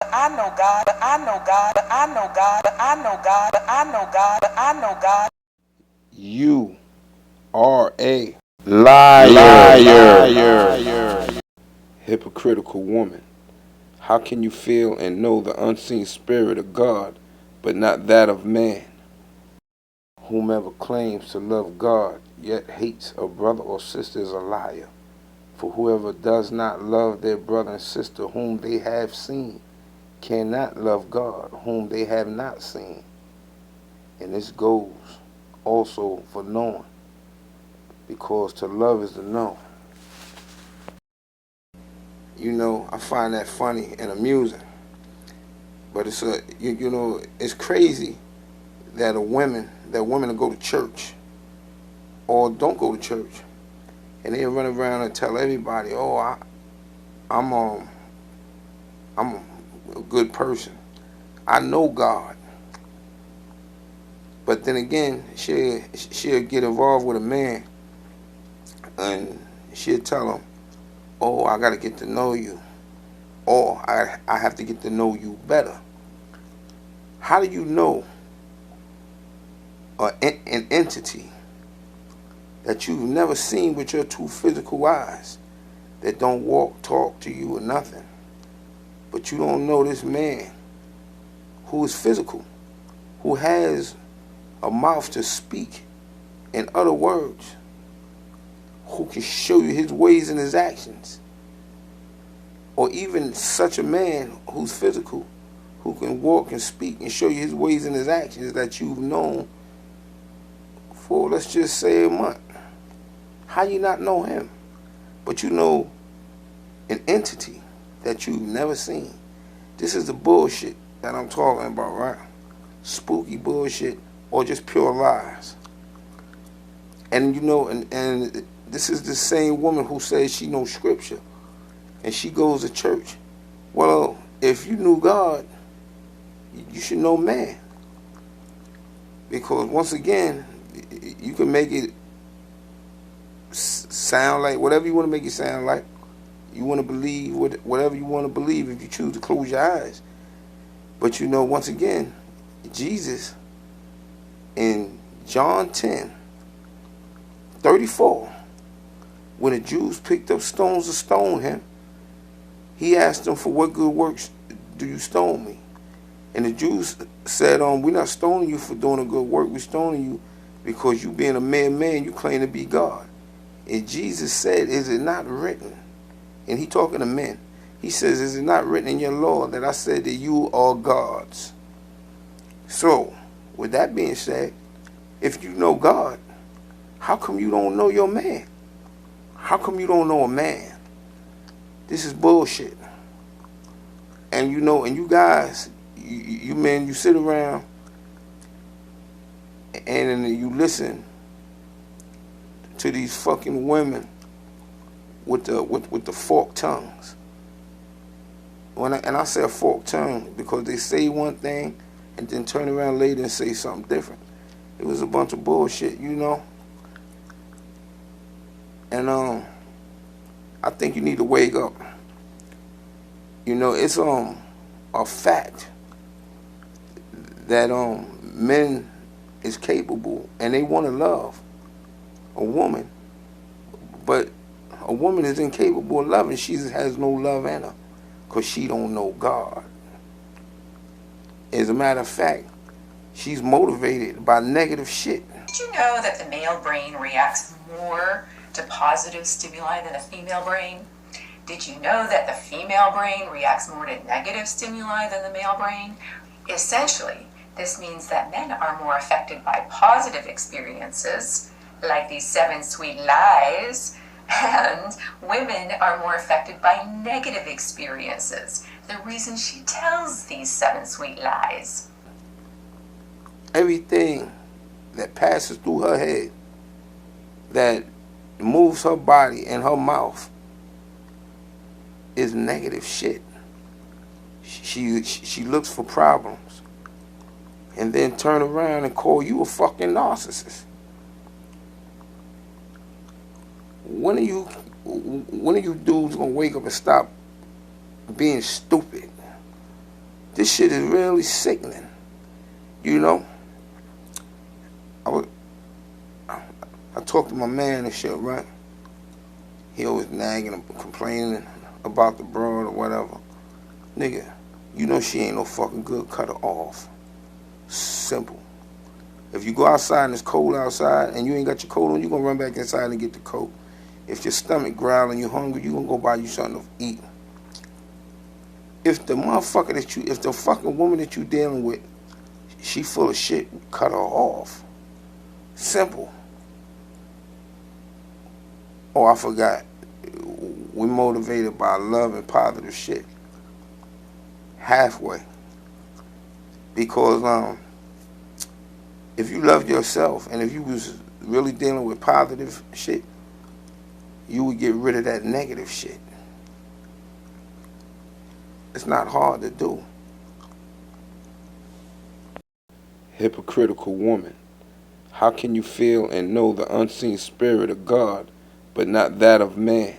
I know God, I know God, I know God, I know God, I know God, I know God. You are a Liar. hypocritical woman. How can you feel and know the unseen spirit of God, but not that of man? Whomever claims to love God, yet hates a brother or sister is a liar. For whoever does not love their brother and sister whom they have seen, cannot love God whom they have not seen. And this goes also for knowing, because to love is to know. You know, I find that funny and amusing. But it's crazy that women will go to church or don't go to church, and they run around and tell everybody, "Oh, I'm I'm a good person. I know God." But then again, she'll get involved with a man, and she'll tell him, "Oh, I got to get to know you, or I have to get to know you better." How do you know an entity that you've never seen with your two physical eyes, that don't walk, talk to you or nothing, but you don't know this man who is physical, who has a mouth to speak, in other words, who can show you his ways and his actions, or even such a man who's physical, who can walk and speak and show you his ways and his actions that you've known for, let's just say, a month. How you not know him? But you know an entity that you've never seen. This is the bullshit that I'm talking about, right? Spooky bullshit or just pure lies. And you know, and this is the same woman who says she knows scripture and she goes to church. Well, if you knew God, you should know man. Because once again, you can make it sound like whatever you want to make it sound like. You want to believe whatever you want to believe if you choose to close your eyes. But you know, once again, Jesus in John 10:34, when the Jews picked up stones to stone him, he asked them, "For what good works do you stone me?" And the Jews said, "We're not stoning you for doing a good work. We're stoning you because you being a man, you claim to be God." And Jesus said, "Is it not written?" And he talking to men. He says, "Is it not written in your law that I said that you are gods?" So, with that being said, if you know God, how come you don't know your man? How come you don't know a man? This is bullshit. And you know, and you guys, you men, you sit around and you listen to these fucking women with the forked tongues. And I say a forked tongue because they say one thing and then turn around later and say something different. It was a bunch of bullshit, you know. And I think you need to wake up. You know, it's a fact that men is capable and they want to love a woman, but a woman is incapable of loving. She has no love in her because she don't know God. As a matter of fact, she's motivated by negative shit. Did you know that the male brain reacts more to positive stimuli than the female brain? Did you know that the female brain reacts more to negative stimuli than the male brain? Essentially, this means that men are more affected by positive experiences, like these 7 sweet lies, and women are more affected by negative experiences. The reason she tells these 7 sweet lies. Everything that passes through her head, that moves her body and her mouth, is negative shit. She looks for problems and then turn around and call you a fucking narcissist. When are you dudes gonna wake up and stop being stupid? This shit is really sickening. You know? I talked to my man and shit, right? He always nagging and complaining about the broad or whatever. Nigga, you know she ain't no fucking good, cut her off. Simple. If you go outside and it's cold outside and you ain't got your coat on, you gonna run back inside and get the coat. If your stomach growling, you're hungry, you gonna go buy you something to eat. If the fucking woman that you dealing with, she full of shit, cut her off. Simple. Oh, I forgot. We're motivated by love and positive shit. Halfway. Because if you loved yourself and if you was really dealing with positive shit, you would get rid of that negative shit. It's not hard to do. Hypocritical woman. How can you feel and know the unseen spirit of God, but not that of man?